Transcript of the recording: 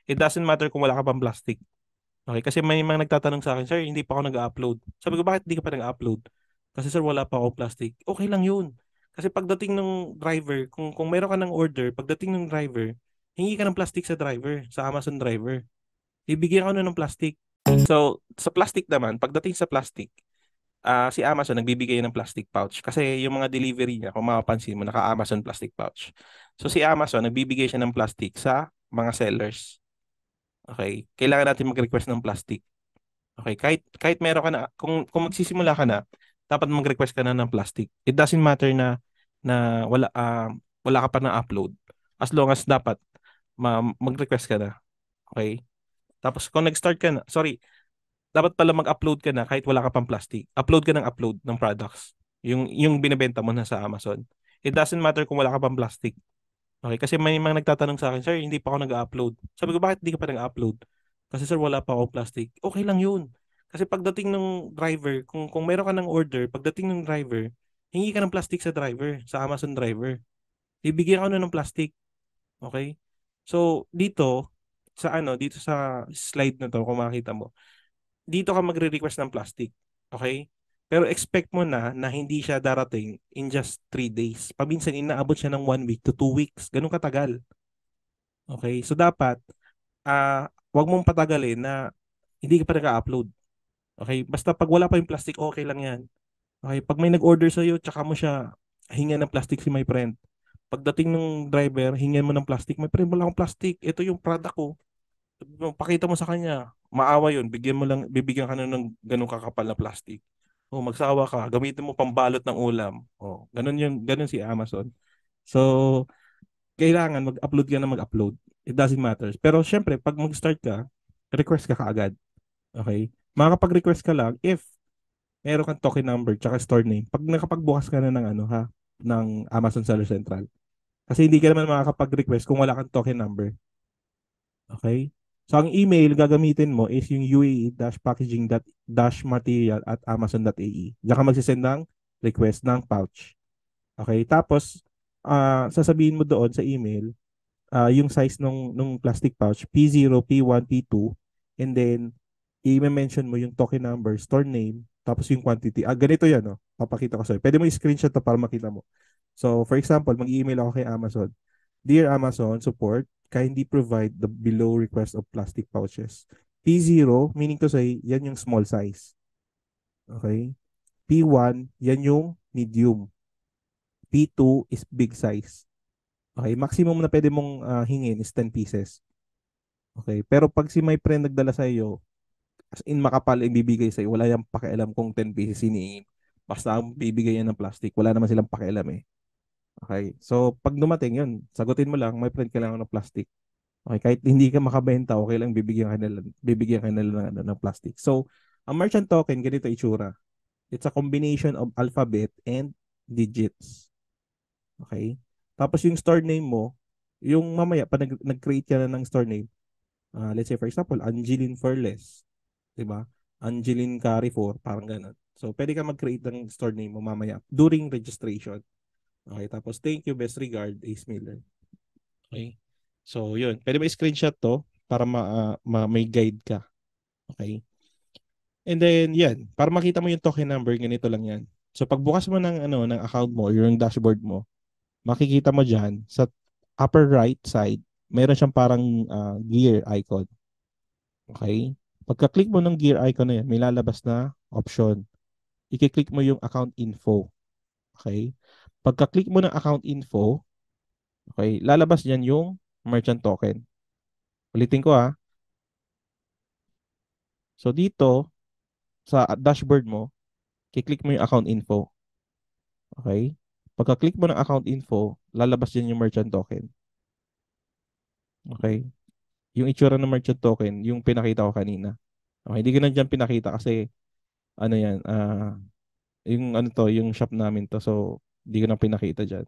It doesn't matter kung wala ka pang plastic. Okay, kasi may mga nagtatanong sa akin, sir, hindi pa ako nag-upload. Sabi ko, bakit hindi ka pa nag-upload? Kasi sir, wala pa ako plastic. Okay lang yun. Kasi pagdating ng driver, kung meron ka ng order, pagdating ng driver, hingi ka ng plastic sa driver, sa Amazon driver. Bibigyan ka na ng plastic. So, sa plastic naman, pagdating sa plastic, si Amazon nagbibigay ng plastic pouch. Kasi yung mga delivery niya, kung mapapansin mo, naka-Amazon plastic pouch. So, si Amazon, nagbibigay siya ng plastic sa mga sellers. Okay? Kailangan natin mag-request ng plastic. Okay, kahit meron ka na, kung magsisimula ka na, dapat mag-request ka na ng plastic. It doesn't matter na wala ka pa na upload. As long as dapat mag-request ka na. Okay? Tapos kung nag-start ka na, sorry, dapat pala mag-upload ka na kahit wala ka pang plastic. Upload ka ng upload ng products. Yung binebenta mo na sa Amazon. It doesn't matter kung wala ka pang plastic. Okay, kasi may mga nagtatanong sa akin, sir, hindi pa ako nag-upload. Sabi ko, bakit hindi ka pa nag-upload? Kasi sir, wala pa ako plastic. Okay lang yun. Kasi pagdating ng driver, kung meron ka ng order, pagdating ng driver, hingi ka ng plastic sa driver, sa Amazon driver. Bibigyan ka na ng plastic. Okay? So, dito sa slide na to, kung makita mo, dito ka magre-request ng plastic. Okay? Pero expect mo na hindi siya darating in just 3 days. Paminsan inaabot siya ng 1 week to 2 weeks. Ganun katagal. Okay? So dapat wag mong patagalin na hindi ka pa nag-upload. Okay? Basta pag wala pa yung plastic, okay lang 'yan. Okay? Pag may nag-order sa iyo, tsaka mo siya hingan ng plastic si my friend. Pagdating ng driver, hingan mo ng plastic. My friend, wala akong plastic. Ito yung product ko. Pakita mo sa kanya. Maawa yun. Bibigyan ka na ng ganun kakapal na plastic. O magsawa ka, gamitin mo pambalot ng ulam. O, ganun si Amazon. So, kailangan mag-upload ka na mag-upload. It doesn't matter. Pero syempre, pag mag-start ka, request ka kaagad. Okay? Makakapag-request ka lang if meron kang token number tsaka store name. Pag nakapagbukas ka na ng ng Amazon Seller Central. Kasi hindi ka naman makakapag-request kung wala kang token number. Okay? So, ang email gagamitin mo is yung uae-packaging.material@amazon.ae. Diyan ka magsisend ng request ng pouch. Okay? Tapos, sasabihin mo doon sa email, yung size nung plastic pouch, P0, P1, P2, and then, i-mention mo yung token number, store name, tapos yung quantity. Ganito yan, no? Papakita ko sa'yo. Pwede mo i-screenshot to para makita mo. So, for example, mag-email ako kay Amazon. Dear Amazon support, kindly provide the below request of plastic pouches. P0, meaning to say, yan yung small size. Okay? P1, yan yung medium. P2 is big size. Okay? Maximum na pwede mong hingin is 10 pieces. Okay? Pero pag si my friend nagdala sa iyo, as in makapal ang bibigay sa iyo, wala yung pakialam kung 10 pieces hinihin. Basta ang bibigay yan ng plastic, wala naman silang pakialam eh. Okay? So, pag dumating yun, sagutin mo lang, my friend, kailangan ng plastic. Okay, kahit hindi ka makabenta, okay lang bibigyan ka nila ng plastic. So, ang merchant token, ganito itsura. It's a combination of alphabet and digits. Okay? Tapos yung store name mo, yung mamaya, pa nag-create ka na ng store name, let's say for example, Angeline Furles, di ba? Angeline Carrefour, parang ganun. So, pwede ka mag-create ng store name mo mamaya during registration. Okay, tapos thank you, best regard, Ace Miller. Okay? So, yun. Pwede ba i-screenshot to para may guide ka? Okay? And then, yan. Para makita mo yung token number, ganito lang yan. So, pagbukas mo ng account mo, yung dashboard mo, makikita mo dyan, sa upper right side, meron siyang parang gear icon. Okay? Pagka-click mo ng gear icon na yan, may lalabas na option. I-click mo yung account info. Okay? Pagka-click mo ng account info, okay, lalabas dyan yung merchant token. Ulitin ko So dito, sa dashboard mo, kiklik mo yung account info. Okay? Pagka-click mo ng account info, lalabas din yung merchant token. Okay? Yung itsura ng merchant token, yung pinakita ko kanina. Okay, hindi ko na dyan pinakita kasi ano yan, yung ano to, yung shop namin to. So, hindi ko na pinakita dyan.